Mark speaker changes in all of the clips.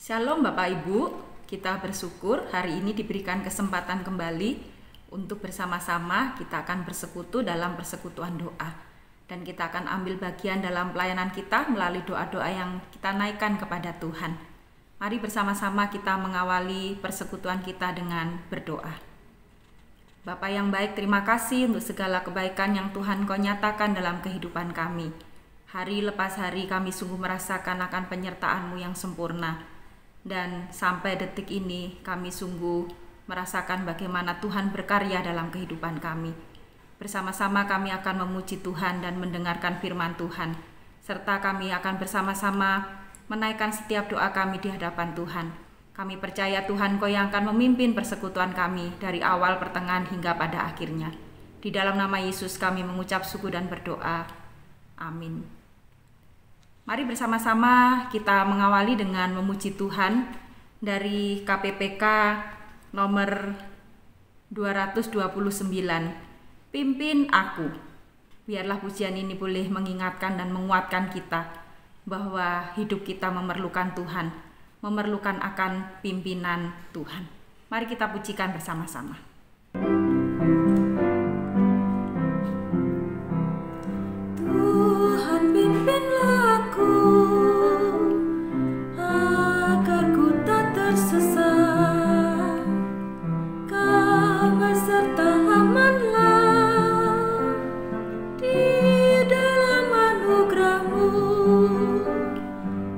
Speaker 1: Shalom Bapak Ibu, kita bersyukur hari ini diberikan kesempatan kembali untuk bersama-sama kita akan bersekutu dalam persekutuan doa. Dan kita akan ambil bagian dalam pelayanan kita melalui doa-doa yang kita naikkan kepada Tuhan. Mari bersama-sama kita mengawali persekutuan kita dengan berdoa. Bapa yang baik, terima kasih untuk segala kebaikan yang Tuhan Kau nyatakan dalam kehidupan kami. Hari lepas hari kami sungguh merasakan akan penyertaan-Mu yang sempurna. Dan sampai detik ini kami sungguh merasakan bagaimana Tuhan berkarya dalam kehidupan kami. Bersama-sama kami akan memuji Tuhan dan mendengarkan firman Tuhan. Serta kami akan bersama-sama menaikkan setiap doa kami di hadapan Tuhan. Kami percaya Tuhan Kau yang akan memimpin persekutuan kami dari awal, pertengahan hingga pada akhirnya. Di dalam nama Yesus kami mengucap syukur dan berdoa. Amin. Mari bersama-sama kita mengawali dengan memuji Tuhan dari KPPK nomor 229. Pimpin aku. Biarlah pujian ini boleh mengingatkan dan menguatkan kita bahwa hidup kita memerlukan Tuhan, memerlukan akan pimpinan Tuhan. Mari kita pujikan bersama-sama.
Speaker 2: Tuhan pimpinlah aku agar ku tak tersesat, Kau beserta amanlah di dalam anugerah-Mu.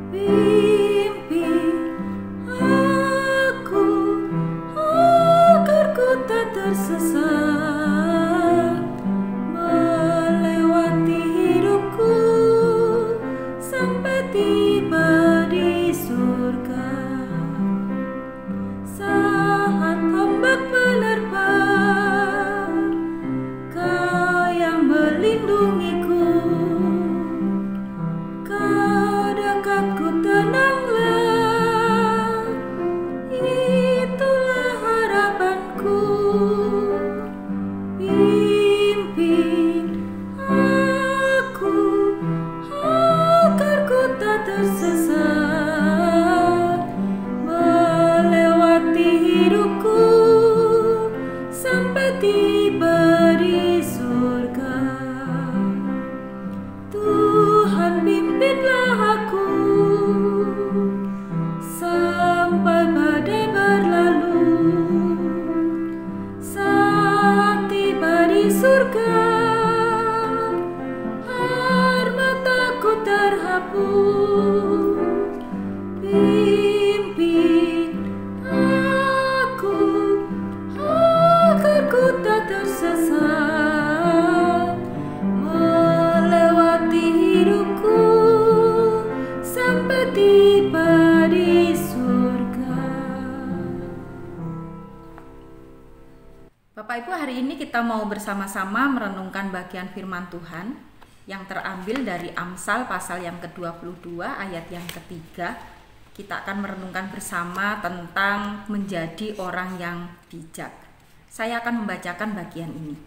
Speaker 2: Pimpin aku agar ku tak tersesat, melewati hidupku sampai tiba di surga. Saat ombak menerpa, Kau yang melindungiku, Kau dekatku, tenanglah, itulah harapanku. Pimpin aku agar ku tak tersesat, melewati hidupku sampai tiba di surga. Tuhan pimpinlah aku sampai badai berlalu. Saat tiba di surga, air mataku terhapus. Pimpin aku agar ku tak tersesat, melewati hidupku sampai tiba di surga.
Speaker 1: Bapak Ibu, hari ini kita mau bersama-sama merenungkan bagian firman Tuhan yang terambil dari Amsal pasal yang ke-22 ayat yang ketiga. Kita akan merenungkan bersama tentang menjadi orang yang bijak. Saya akan membacakan bagian ini.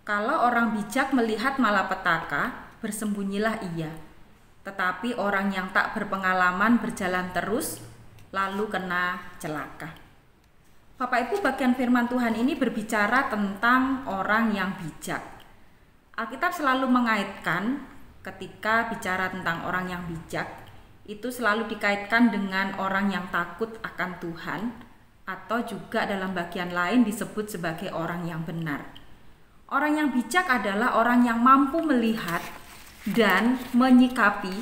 Speaker 1: Kalau orang bijak melihat malapetaka, bersembunyilah ia. Tetapi orang yang tak berpengalaman berjalan terus, lalu kena celaka. Bapak Ibu, bagian firman Tuhan ini berbicara tentang orang yang bijak. Alkitab selalu mengaitkan ketika bicara tentang orang yang bijak, itu selalu dikaitkan dengan orang yang takut akan Tuhan, atau juga dalam bagian lain disebut sebagai orang yang benar. Orang yang bijak adalah orang yang mampu melihat dan menyikapi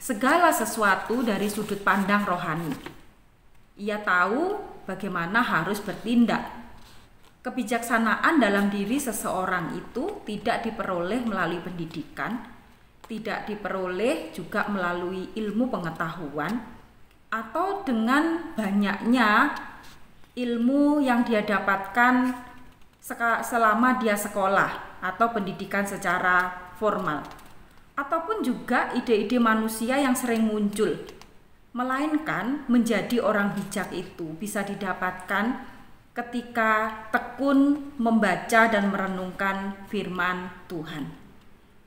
Speaker 1: segala sesuatu dari sudut pandang rohani. Ia tahu bagaimana harus bertindak. Kebijaksanaan dalam diri seseorang itu tidak diperoleh melalui pendidikan, tidak diperoleh juga melalui ilmu pengetahuan, atau dengan banyaknya ilmu yang dia dapatkan selama dia sekolah atau pendidikan secara formal, ataupun juga ide-ide manusia yang sering muncul. Melainkan menjadi orang bijak itu bisa didapatkan ketika tekun membaca dan merenungkan firman Tuhan.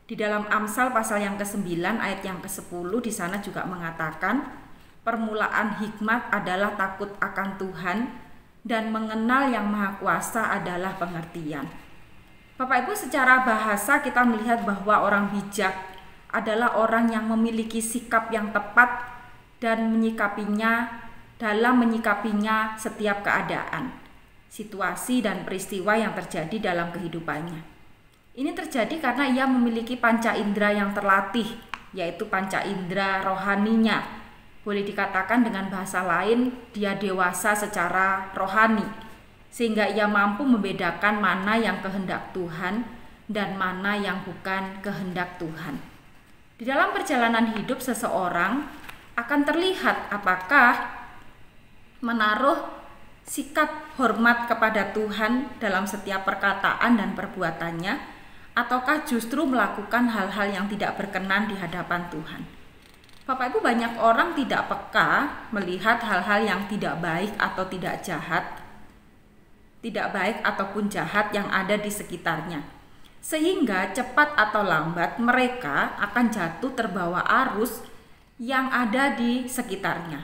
Speaker 1: Di dalam Amsal pasal yang ke-9 ayat yang ke-10 di sana juga mengatakan, permulaan hikmat adalah takut akan Tuhan, dan mengenal Yang Maha Kuasa adalah pengertian. Bapak Ibu, secara bahasa kita melihat bahwa orang bijak adalah orang yang memiliki sikap yang tepat dan dalam menyikapinya setiap keadaan, situasi dan peristiwa yang terjadi dalam kehidupannya. Ini terjadi karena ia memiliki panca indera yang terlatih, yaitu panca indera rohaninya. Boleh dikatakan dengan bahasa lain, dia dewasa secara rohani, sehingga ia mampu membedakan mana yang kehendak Tuhan dan mana yang bukan kehendak Tuhan. Di dalam perjalanan hidup seseorang akan terlihat apakah menaruh sikap hormat kepada Tuhan dalam setiap perkataan dan perbuatannya, ataukah justru melakukan hal-hal yang tidak berkenan di hadapan Tuhan. Bapak Ibu, banyak orang tidak peka melihat hal-hal yang tidak baik atau tidak jahat, tidak baik ataupun jahat yang ada di sekitarnya. Sehingga cepat atau lambat mereka akan jatuh terbawa arus yang ada di sekitarnya.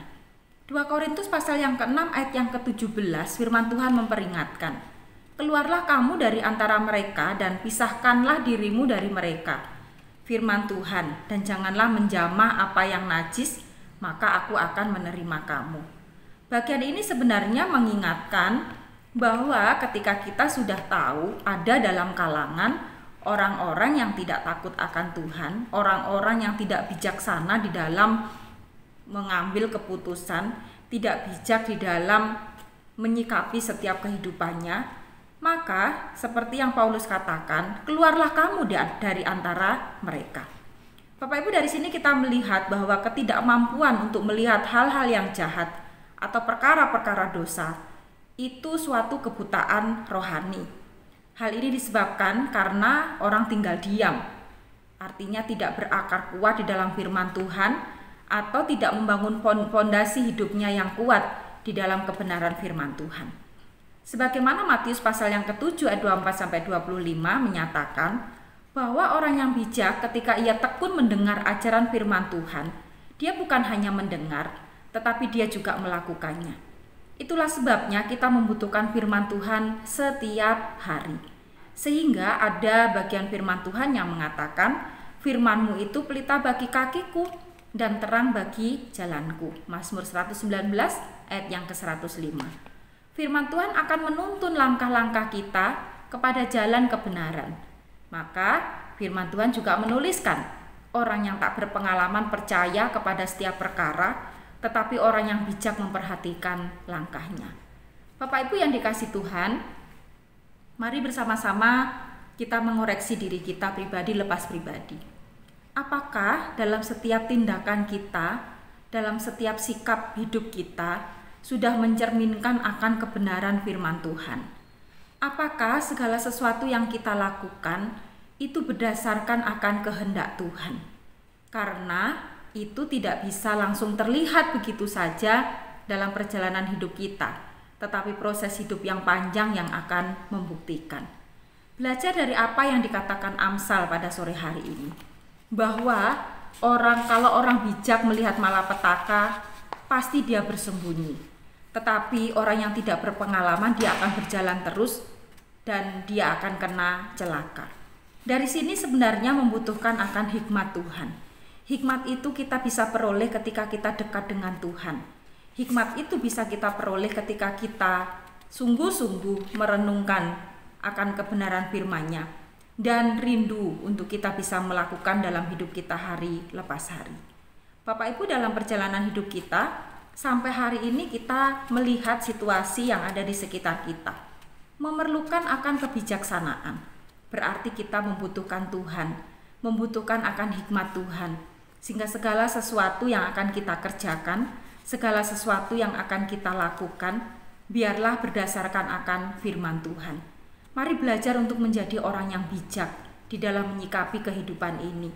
Speaker 1: 2 Korintus pasal yang ke-6 ayat yang ke-17, firman Tuhan memperingatkan, "Keluarlah kamu dari antara mereka dan pisahkanlah dirimu dari mereka, firman Tuhan, dan janganlah menjamah apa yang najis, maka aku akan menerima kamu." Bagian ini sebenarnya mengingatkan bahwa ketika kita sudah tahu ada dalam kalangan orang-orang yang tidak takut akan Tuhan, orang-orang yang tidak bijaksana di dalam mengambil keputusan, tidak bijak di dalam menyikapi setiap kehidupannya, maka seperti yang Paulus katakan, keluarlah kamu dari antara mereka. Bapak Ibu, dari sini kita melihat bahwa ketidakmampuan untuk melihat hal-hal yang jahat atau perkara-perkara dosa itu suatu kebutaan rohani. Hal ini disebabkan karena orang tinggal diam, artinya tidak berakar kuat di dalam firman Tuhan atau tidak membangun fondasi hidupnya yang kuat di dalam kebenaran firman Tuhan. Sebagaimana Matius pasal yang ke-7 ayat 24-25 menyatakan bahwa orang yang bijak ketika ia tekun mendengar ajaran firman Tuhan, dia bukan hanya mendengar, tetapi dia juga melakukannya. Itulah sebabnya kita membutuhkan firman Tuhan setiap hari. Sehingga ada bagian firman Tuhan yang mengatakan, "Firman-Mu itu pelita bagi kakiku dan terang bagi jalanku." Mazmur 119 ayat yang ke-105. Firman Tuhan akan menuntun langkah-langkah kita kepada jalan kebenaran. Maka firman Tuhan juga menuliskan, orang yang tak berpengalaman percaya kepada setiap perkara, tetapi orang yang bijak memperhatikan langkahnya. Bapak Ibu yang dikasihi Tuhan, mari bersama-sama kita mengoreksi diri kita pribadi lepas pribadi. Apakah dalam setiap tindakan kita, dalam setiap sikap hidup kita, sudah mencerminkan akan kebenaran firman Tuhan? Apakah segala sesuatu yang kita lakukan itu berdasarkan akan kehendak Tuhan? Karena itu tidak bisa langsung terlihat begitu saja dalam perjalanan hidup kita, tetapi proses hidup yang panjang yang akan membuktikan. Belajar dari apa yang dikatakan Amsal pada sore hari ini, bahwa kalau orang bijak melihat malapetaka, pasti dia bersembunyi. Tetapi orang yang tidak berpengalaman, dia akan berjalan terus dan dia akan kena celaka. Dari sini sebenarnya membutuhkan akan hikmat Tuhan. Hikmat itu kita bisa peroleh ketika kita dekat dengan Tuhan. Hikmat itu bisa kita peroleh ketika kita sungguh-sungguh merenungkan akan kebenaran firman-Nya dan rindu untuk kita bisa melakukan dalam hidup kita hari lepas hari. Bapak Ibu, dalam perjalanan hidup kita sampai hari ini kita melihat situasi yang ada di sekitar kita memerlukan akan kebijaksanaan. Berarti kita membutuhkan Tuhan, membutuhkan akan hikmat Tuhan, sehingga segala sesuatu yang akan kita kerjakan, segala sesuatu yang akan kita lakukan, biarlah berdasarkan akan firman Tuhan. Mari belajar untuk menjadi orang yang bijak di dalam menyikapi kehidupan ini.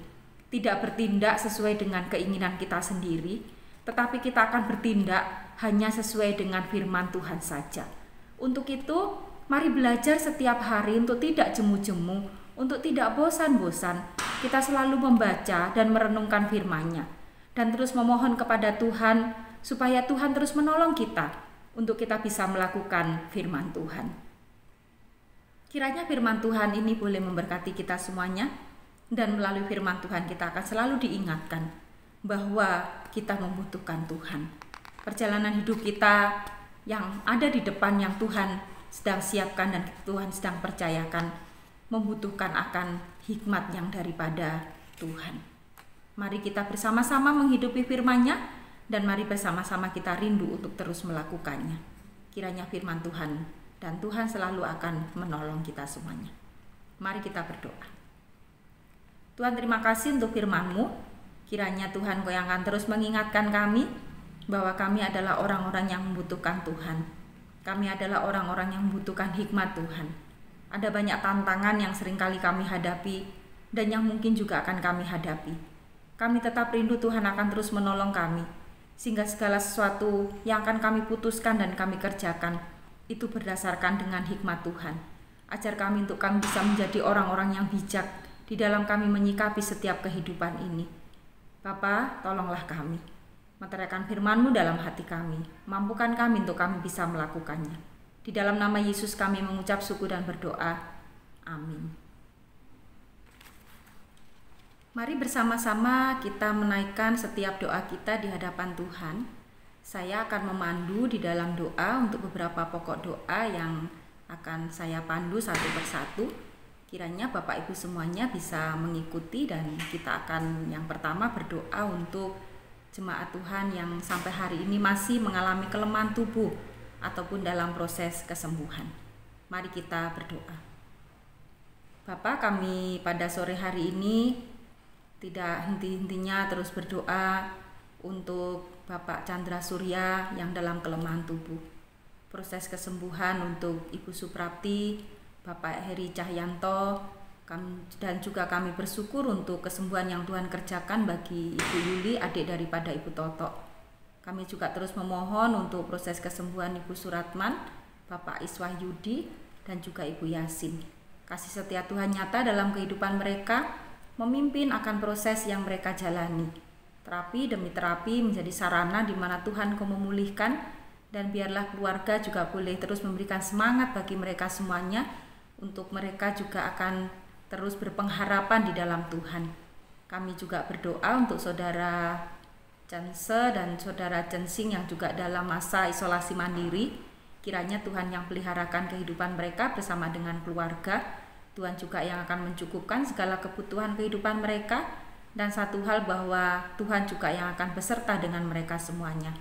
Speaker 1: Tidak bertindak sesuai dengan keinginan kita sendiri, tetapi kita akan bertindak hanya sesuai dengan firman Tuhan saja. Untuk itu, mari belajar setiap hari untuk tidak jemu-jemu, untuk tidak bosan-bosan. Kita selalu membaca dan merenungkan firman-Nya, dan terus memohon kepada Tuhan supaya Tuhan terus menolong kita untuk kita bisa melakukan firman Tuhan. Kiranya firman Tuhan ini boleh memberkati kita semuanya, dan melalui firman Tuhan kita akan selalu diingatkan bahwa kita membutuhkan Tuhan. Perjalanan hidup kita yang ada di depan, yang Tuhan sedang siapkan dan Tuhan sedang percayakan, membutuhkan akan hikmat yang daripada Tuhan. Mari kita bersama-sama menghidupi firman-Nya, dan mari bersama-sama kita rindu untuk terus melakukannya. Kiranya firman Tuhan dan Tuhan selalu akan menolong kita semuanya. Mari kita berdoa. Tuhan, terima kasih untuk firman-Mu. Kiranya Tuhan Kau yang akan terus mengingatkan kami bahwa kami adalah orang-orang yang membutuhkan Tuhan. Kami adalah orang-orang yang membutuhkan hikmat Tuhan. Ada banyak tantangan yang seringkali kami hadapi dan yang mungkin juga akan kami hadapi. Kami tetap rindu Tuhan akan terus menolong kami, sehingga segala sesuatu yang akan kami putuskan dan kami kerjakan itu berdasarkan dengan hikmat Tuhan. Ajar kami untuk kami bisa menjadi orang-orang yang bijak di dalam kami menyikapi setiap kehidupan ini. Bapa, tolonglah kami, meteraikan firman-Mu dalam hati kami, mampukan kami untuk kami bisa melakukannya. Di dalam nama Yesus kami mengucap syukur dan berdoa. Amin. Mari bersama-sama kita menaikkan setiap doa kita di hadapan Tuhan. Saya akan memandu di dalam doa untuk beberapa pokok doa yang akan saya pandu satu persatu. Kiranya Bapak Ibu semuanya bisa mengikuti, dan kita akan yang pertama berdoa untuk jemaat Tuhan yang sampai hari ini masih mengalami kelemahan tubuh ataupun dalam proses kesembuhan. Mari kita berdoa. Bapa, kami pada sore hari ini tidak henti-hentinya terus berdoa untuk Bapak Chandra Surya yang dalam kelemahan tubuh. Proses kesembuhan untuk Ibu Suprapti, Bapak Heri Cahyanto, dan juga kami bersyukur untuk kesembuhan yang Tuhan kerjakan bagi Ibu Yuli, adik daripada Ibu Toto. Kami juga terus memohon untuk proses kesembuhan Ibu Suratman, Bapak Iswah Yudi, dan juga Ibu Yasin. Kasih setia Tuhan nyata dalam kehidupan mereka, memimpin akan proses yang mereka jalani. Terapi demi terapi menjadi sarana di mana Tuhan Kau memulihkan, dan biarlah keluarga juga boleh terus memberikan semangat bagi mereka semuanya, untuk mereka juga akan terus berpengharapan di dalam Tuhan. Kami juga berdoa untuk saudara Chanse dan saudara Chensing yang juga dalam masa isolasi mandiri. Kiranya Tuhan yang peliharakan kehidupan mereka bersama dengan keluarga. Tuhan juga yang akan mencukupkan segala kebutuhan kehidupan mereka, dan satu hal bahwa Tuhan juga yang akan beserta dengan mereka semuanya.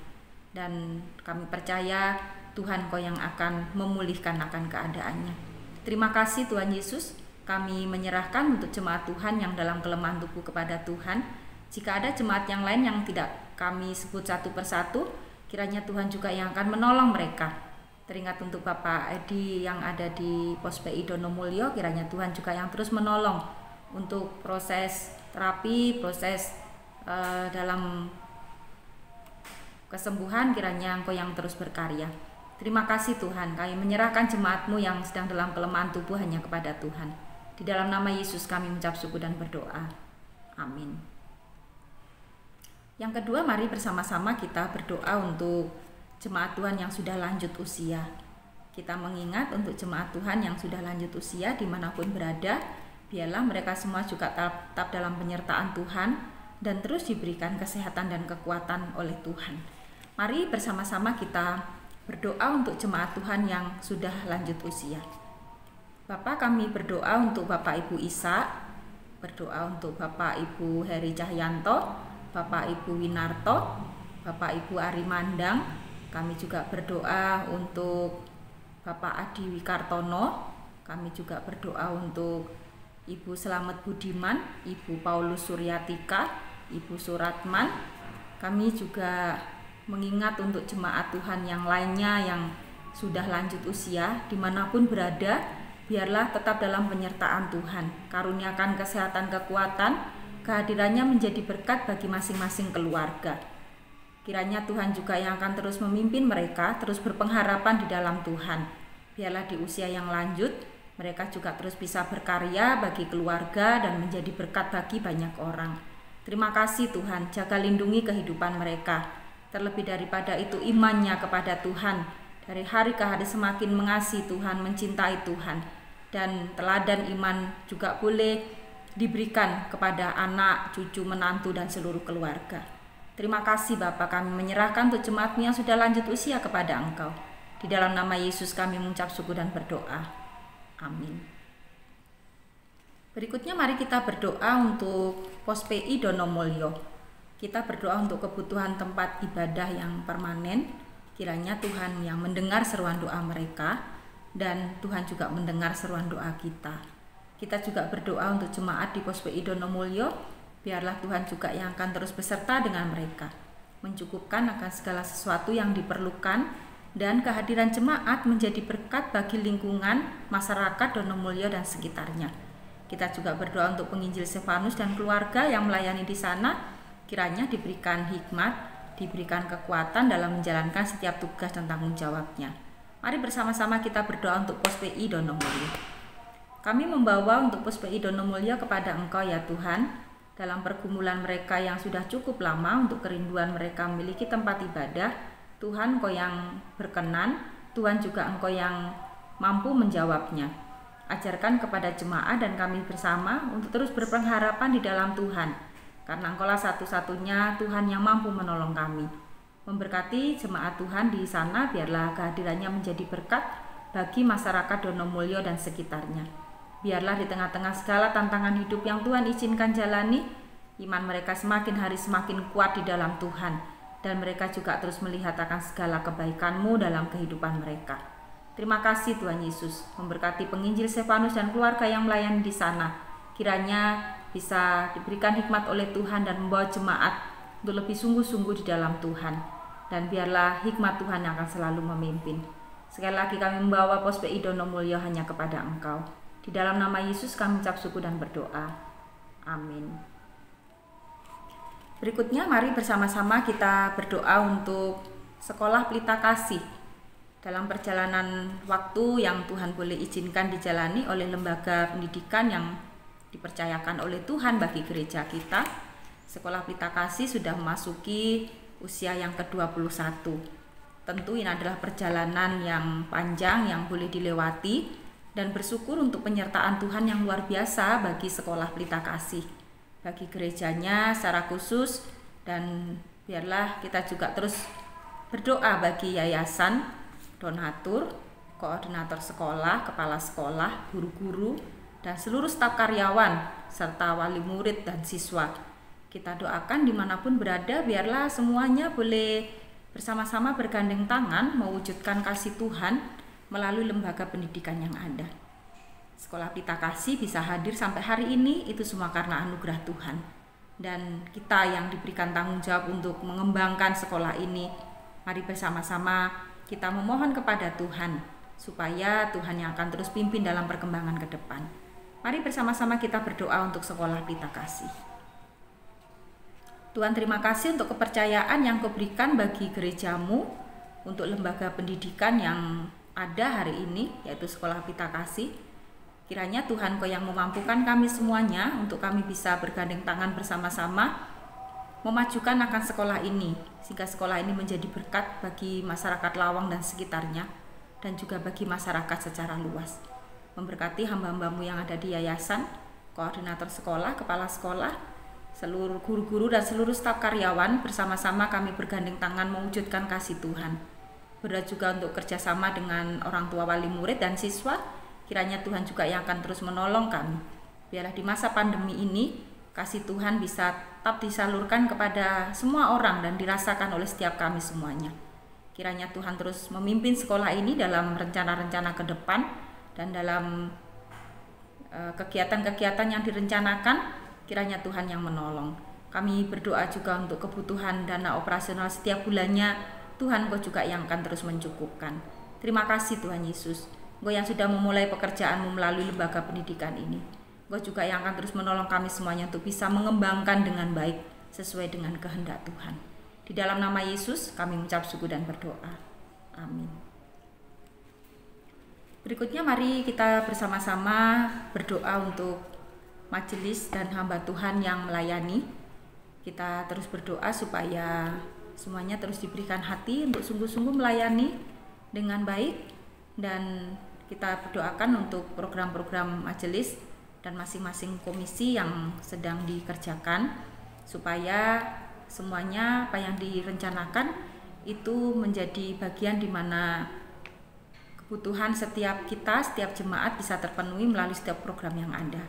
Speaker 1: Dan kami percaya Tuhan Kau yang akan memulihkan akan keadaannya. Terima kasih Tuhan Yesus, kami menyerahkan untuk jemaat Tuhan yang dalam kelemahan tubuh kepada Tuhan. Jika ada jemaat yang lain yang tidak kami sebut satu persatu, kiranya Tuhan juga yang akan menolong mereka. Teringat untuk Bapak Edi yang ada di Pos PI Donomulyo, kiranya Tuhan juga yang terus menolong untuk proses terapi, proses dalam kesembuhan. Kiranya Engkau yang terus berkarya. Terima kasih Tuhan, kami menyerahkan jemaat-Mu yang sedang dalam kelemahan tubuh hanya kepada Tuhan. Di dalam nama Yesus kami mengucap syukur dan berdoa. Amin. Yang kedua, mari bersama-sama kita berdoa untuk jemaat Tuhan yang sudah lanjut usia. Kita mengingat untuk jemaat Tuhan yang sudah lanjut usia dimanapun berada, biarlah mereka semua juga tetap dalam penyertaan Tuhan dan terus diberikan kesehatan dan kekuatan oleh Tuhan. Mari bersama-sama kita berdoa untuk jemaat Tuhan yang sudah lanjut usia. Bapak, kami berdoa untuk Bapak Ibu Isa, berdoa untuk Bapak Ibu Heri Cahyanto, Bapak Ibu Winarto, Bapak Ibu Ari Mandang. Kami juga berdoa untuk Bapak Adi Wikartono. Kami juga berdoa untuk Ibu Selamet Budiman, Ibu Paulus Suryatika, Ibu Suratman. Kami juga mengingat untuk jemaat Tuhan yang lainnya yang sudah lanjut usia, dimanapun berada, biarlah tetap dalam penyertaan Tuhan. Karuniakan kesehatan, kekuatan, kehadirannya menjadi berkat bagi masing-masing keluarga. Kiranya Tuhan juga yang akan terus memimpin mereka, terus berpengharapan di dalam Tuhan. Biarlah di usia yang lanjut, mereka juga terus bisa berkarya bagi keluarga dan menjadi berkat bagi banyak orang. Terima kasih Tuhan, jaga lindungi kehidupan mereka. Terlebih daripada itu imannya kepada Tuhan, dari hari ke hari semakin mengasihi Tuhan, mencintai Tuhan. Dan teladan iman juga boleh diberikan kepada anak, cucu, menantu, dan seluruh keluarga. Terima kasih Bapa, kami menyerahkan untuk jemaat-Mu yang sudah lanjut usia kepada Engkau. Di dalam nama Yesus kami mengucap syukur dan berdoa. Amin. Berikutnya mari kita berdoa untuk Pos PI Donomulyo. Kita berdoa untuk kebutuhan tempat ibadah yang permanen. Kiranya Tuhan yang mendengar seruan doa mereka, dan Tuhan juga mendengar seruan doa kita. Kita juga berdoa untuk jemaat di Pos PI Donomulyo. Biarlah Tuhan juga yang akan terus beserta dengan mereka, mencukupkan akan segala sesuatu yang diperlukan, dan kehadiran jemaat menjadi berkat bagi lingkungan, masyarakat Donomulyo dan sekitarnya. Kita juga berdoa untuk penginjil Stefanus dan keluarga yang melayani di sana. Kiranya diberikan hikmat, diberikan kekuatan dalam menjalankan setiap tugas dan tanggung jawabnya. Mari bersama-sama kita berdoa untuk Pos PI Donomulyo. Kami membawa untuk Pos PI Donomulyo kepada Engkau ya Tuhan, dalam pergumulan mereka yang sudah cukup lama, untuk kerinduan mereka memiliki tempat ibadah. Tuhan, Engkau yang berkenan, Tuhan juga Engkau yang mampu menjawabnya. Ajarkan kepada jemaat dan kami bersama untuk terus berpengharapan di dalam Tuhan, karena Engkaulah satu-satunya Tuhan yang mampu menolong kami. Memberkati jemaat Tuhan di sana, biarlah kehadirannya menjadi berkat bagi masyarakat Donomulyo dan sekitarnya. Biarlah di tengah-tengah segala tantangan hidup yang Tuhan izinkan jalani, iman mereka semakin hari semakin kuat di dalam Tuhan, dan mereka juga terus melihat akan segala kebaikan-Mu dalam kehidupan mereka. Terima kasih Tuhan Yesus, memberkati penginjil Stefanus dan keluarga yang melayani di sana. Kiranya bisa diberikan hikmat oleh Tuhan dan membawa jemaat untuk lebih sungguh-sungguh di dalam Tuhan. Dan biarlah hikmat Tuhan yang akan selalu memimpin. Sekali lagi kami membawa Pos PI Donomulyo hanya kepada Engkau. Di dalam nama Yesus kami ucap syukur dan berdoa. Amin. Berikutnya mari bersama-sama kita berdoa untuk Sekolah Pelita Kasih. Dalam perjalanan waktu yang Tuhan boleh izinkan dijalani oleh lembaga pendidikan yang dipercayakan oleh Tuhan bagi gereja kita, Sekolah Pelita Kasih sudah memasuki usia yang ke-21. Tentu ini adalah perjalanan yang panjang yang boleh dilewati, dan bersyukur untuk penyertaan Tuhan yang luar biasa bagi Sekolah Pelita Kasih, bagi gerejanya secara khusus, dan biarlah kita juga terus berdoa bagi yayasan, donatur, koordinator sekolah, kepala sekolah, guru-guru, dan seluruh staf karyawan, serta wali murid dan siswa. Kita doakan dimanapun berada, biarlah semuanya boleh bersama-sama bergandeng tangan mewujudkan kasih Tuhan melalui lembaga pendidikan yang ada. Sekolah Pelita Kasih bisa hadir sampai hari ini, itu semua karena anugerah Tuhan. Dan kita yang diberikan tanggung jawab untuk mengembangkan sekolah ini, mari bersama-sama kita memohon kepada Tuhan, supaya Tuhan yang akan terus pimpin dalam perkembangan ke depan. Mari bersama-sama kita berdoa untuk Sekolah Pelita Kasih. Tuhan, terima kasih untuk kepercayaan yang Kau berikan bagi gereja-Mu untuk lembaga pendidikan yang ada hari ini, yaitu Sekolah Pelita Kasih. Kiranya Tuhan Kau yang memampukan kami semuanya untuk kami bisa bergandeng tangan bersama-sama memajukan akan sekolah ini, sehingga sekolah ini menjadi berkat bagi masyarakat Lawang dan sekitarnya, dan juga bagi masyarakat secara luas. Memberkati hamba-hamba-Mu yang ada di yayasan, koordinator sekolah, kepala sekolah, seluruh guru-guru dan seluruh staf karyawan, bersama-sama kami bergandeng tangan mewujudkan kasih Tuhan. Berdoa juga untuk kerjasama dengan orang tua, wali murid dan siswa. Kiranya Tuhan juga yang akan terus menolong kami. Biarlah di masa pandemi ini kasih Tuhan bisa tetap disalurkan kepada semua orang dan dirasakan oleh setiap kami semuanya. Kiranya Tuhan terus memimpin sekolah ini dalam rencana-rencana ke depan, dan dalam kegiatan-kegiatan yang direncanakan, kiranya Tuhan yang menolong. Kami berdoa juga untuk kebutuhan dana operasional setiap bulannya. Tuhan, Kau juga yang akan terus mencukupkan. Terima kasih Tuhan Yesus, Kau yang sudah memulai pekerjaan-Mu melalui lembaga pendidikan ini. Kau juga yang akan terus menolong kami semuanya untuk bisa mengembangkan dengan baik sesuai dengan kehendak Tuhan. Di dalam nama Yesus kami mengucap syukur dan berdoa. Amin. Berikutnya mari kita bersama-sama berdoa untuk majelis dan hamba Tuhan yang melayani. Kita terus berdoa supaya semuanya terus diberikan hati untuk sungguh-sungguh melayani dengan baik, dan kita berdoakan untuk program-program majelis dan masing-masing komisi yang sedang dikerjakan, supaya semuanya apa yang direncanakan itu menjadi bagian di mana kebutuhan setiap kita, setiap jemaat bisa terpenuhi melalui setiap program yang ada.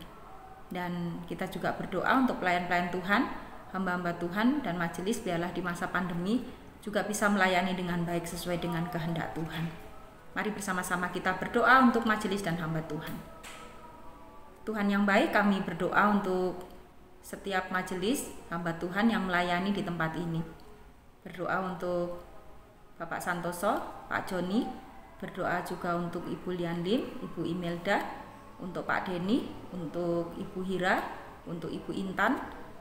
Speaker 1: Dan kita juga berdoa untuk pelayan-pelayan Tuhan, hamba-hamba Tuhan dan majelis, biarlah di masa pandemi juga bisa melayani dengan baik sesuai dengan kehendak Tuhan. Mari bersama-sama kita berdoa untuk majelis dan hamba Tuhan. Tuhan yang baik, kami berdoa untuk setiap majelis hamba Tuhan yang melayani di tempat ini. Berdoa untuk Bapak Santoso, Pak Joni, berdoa juga untuk Ibu Lian Lim, Ibu Imelda, untuk Pak Denny, untuk Ibu Hira, untuk Ibu Intan,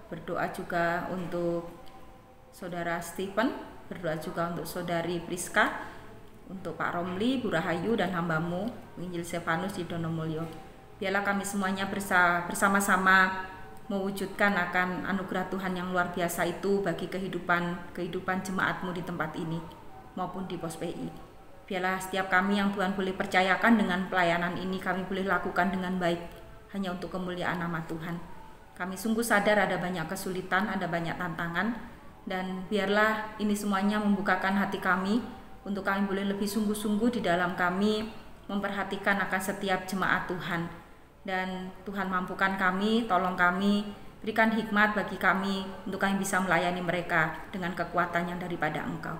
Speaker 1: berdoa juga untuk Saudara Stephen, berdoa juga untuk Saudari Priska, untuk Pak Romli, Bu Rahayu, dan hambamu Injil Stefanus di Donomulyo. Biarlah kami semuanya bersama-sama mewujudkan akan anugerah Tuhan yang luar biasa itu bagi kehidupan jemaatmu di tempat ini maupun di Pos PI. Biarlah setiap kami yang Tuhan boleh percayakan dengan pelayanan ini, kami boleh lakukan dengan baik hanya untuk kemuliaan nama Tuhan. Kami sungguh sadar ada banyak kesulitan, ada banyak tantangan, dan biarlah ini semuanya membukakan hati kami untuk kami boleh lebih sungguh-sungguh di dalam kami memperhatikan akan setiap jemaat Tuhan. Dan Tuhan mampukan kami, tolong kami, berikan hikmat bagi kami untuk kami bisa melayani mereka dengan kekuatan yang daripada Engkau.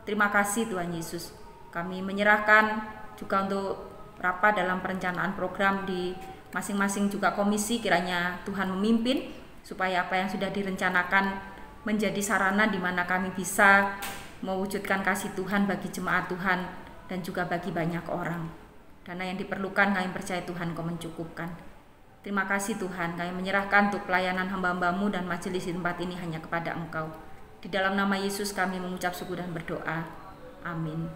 Speaker 1: Terima kasih Tuhan Yesus. Kami menyerahkan juga untuk rapat dalam perencanaan program di masing-masing juga komisi, kiranya Tuhan memimpin supaya apa yang sudah direncanakan menjadi sarana di mana kami bisa mewujudkan kasih Tuhan bagi jemaat Tuhan dan juga bagi banyak orang. Dana yang diperlukan kami percaya Tuhan Kau mencukupkan. Terima kasih Tuhan, kami menyerahkan untuk pelayanan hamba-hambamu dan majelis di tempat ini hanya kepada Engkau. Di dalam nama Yesus kami mengucap syukur dan berdoa. Amin.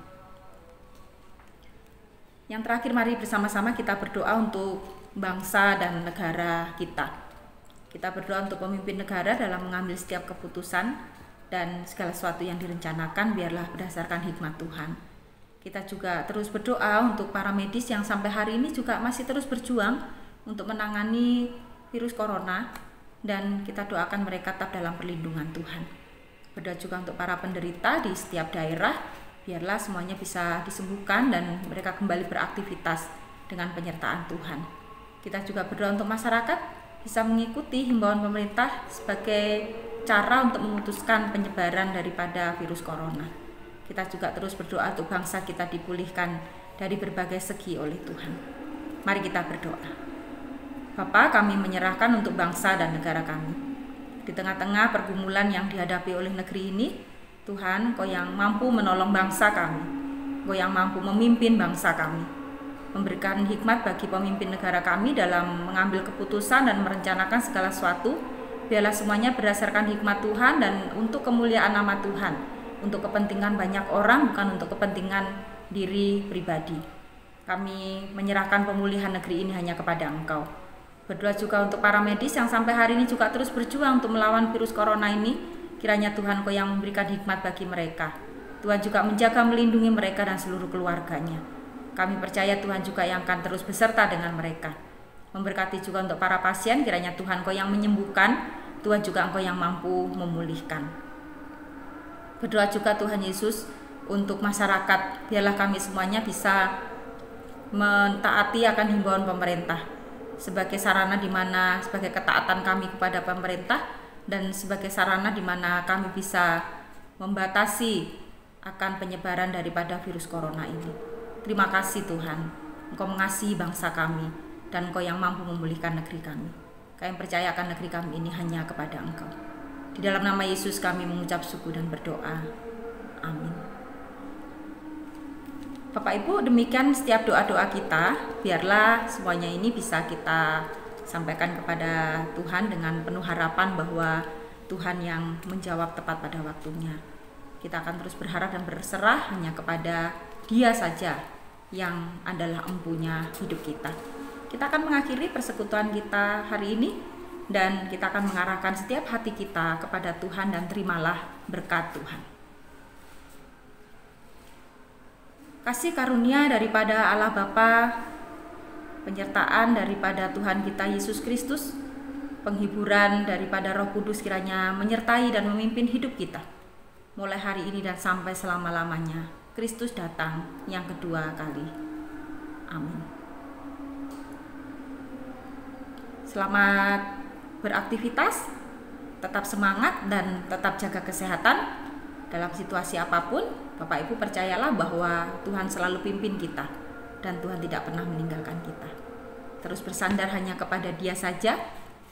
Speaker 1: Yang terakhir, mari bersama-sama kita berdoa untuk bangsa dan negara kita. Kita berdoa untuk pemimpin negara dalam mengambil setiap keputusan dan segala sesuatu yang direncanakan biarlah berdasarkan hikmat Tuhan. Kita juga terus berdoa untuk para medis yang sampai hari ini juga masih terus berjuang untuk menangani virus corona, dan kita doakan mereka tetap dalam perlindungan Tuhan. Berdoa juga untuk para penderita di setiap daerah, biarlah semuanya bisa disembuhkan dan mereka kembali beraktivitas dengan penyertaan Tuhan. Kita juga berdoa untuk masyarakat bisa mengikuti himbauan pemerintah sebagai cara untuk memutuskan penyebaran daripada virus corona. Kita juga terus berdoa untuk bangsa kita dipulihkan dari berbagai segi oleh Tuhan. Mari kita berdoa. Bapa, kami menyerahkan untuk bangsa dan negara kami. Di tengah-tengah pergumulan yang dihadapi oleh negeri ini, Tuhan, Kau yang mampu menolong bangsa kami. Kau yang mampu memimpin bangsa kami. Memberikan hikmat bagi pemimpin negara kami dalam mengambil keputusan dan merencanakan segala sesuatu. Biarlah semuanya berdasarkan hikmat Tuhan dan untuk kemuliaan nama Tuhan. Untuk kepentingan banyak orang, bukan untuk kepentingan diri pribadi. Kami menyerahkan pemulihan negeri ini hanya kepada Engkau. Berdoa juga untuk para medis yang sampai hari ini juga terus berjuang untuk melawan virus corona ini. Kiranya Tuhan Kau yang memberikan hikmat bagi mereka. Tuhan juga menjaga melindungi mereka dan seluruh keluarganya. Kami percaya Tuhan juga yang akan terus beserta dengan mereka. Memberkati juga untuk para pasien, kiranya Tuhan Kau yang menyembuhkan, Tuhan juga Engkau yang mampu memulihkan. Berdoa juga Tuhan Yesus untuk masyarakat, biarlah kami semuanya bisa mentaati akan himbauan pemerintah sebagai sarana di mana sebagai ketaatan kami kepada pemerintah dan sebagai sarana di mana kami bisa membatasi akan penyebaran daripada virus corona ini. Terima kasih Tuhan, Engkau mengasihi bangsa kami dan Engkau yang mampu memulihkan negeri kami. Kami percaya akan negeri kami ini hanya kepada Engkau. Di dalam nama Yesus kami mengucap syukur dan berdoa. Amin. Bapak Ibu, demikian setiap doa-doa kita. Biarlah semuanya ini bisa kita sampaikan kepada Tuhan dengan penuh harapan bahwa Tuhan yang menjawab tepat pada waktunya. Kita akan terus berharap dan berserah hanya kepada Dia saja yang adalah empunya hidup kita. Kita akan mengakhiri persekutuan kita hari ini dan kita akan mengarahkan setiap hati kita kepada Tuhan dan terimalah berkat Tuhan. Kasih karunia daripada Allah Bapa, penyertaan daripada Tuhan kita Yesus Kristus, penghiburan daripada Roh Kudus kiranya menyertai dan memimpin hidup kita mulai hari ini dan sampai selama-lamanya. Kristus datang yang kedua kali. Amin. Selamat beraktivitas, tetap semangat dan tetap jaga kesehatan dalam situasi apapun. Bapak Ibu percayalah bahwa Tuhan selalu pimpin kita dan Tuhan tidak pernah meninggalkan kita. Terus bersandar hanya kepada Dia saja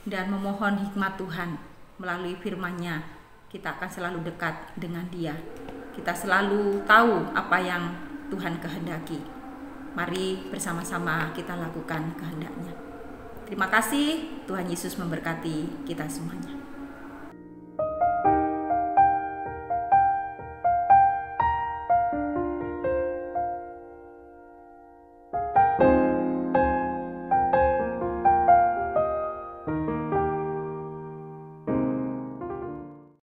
Speaker 1: dan memohon hikmat Tuhan melalui firman-Nya. Kita akan selalu dekat dengan Dia. Kita selalu tahu apa yang Tuhan kehendaki. Mari bersama-sama kita lakukan kehendak-Nya. Terima kasih, Tuhan Yesus memberkati kita semuanya.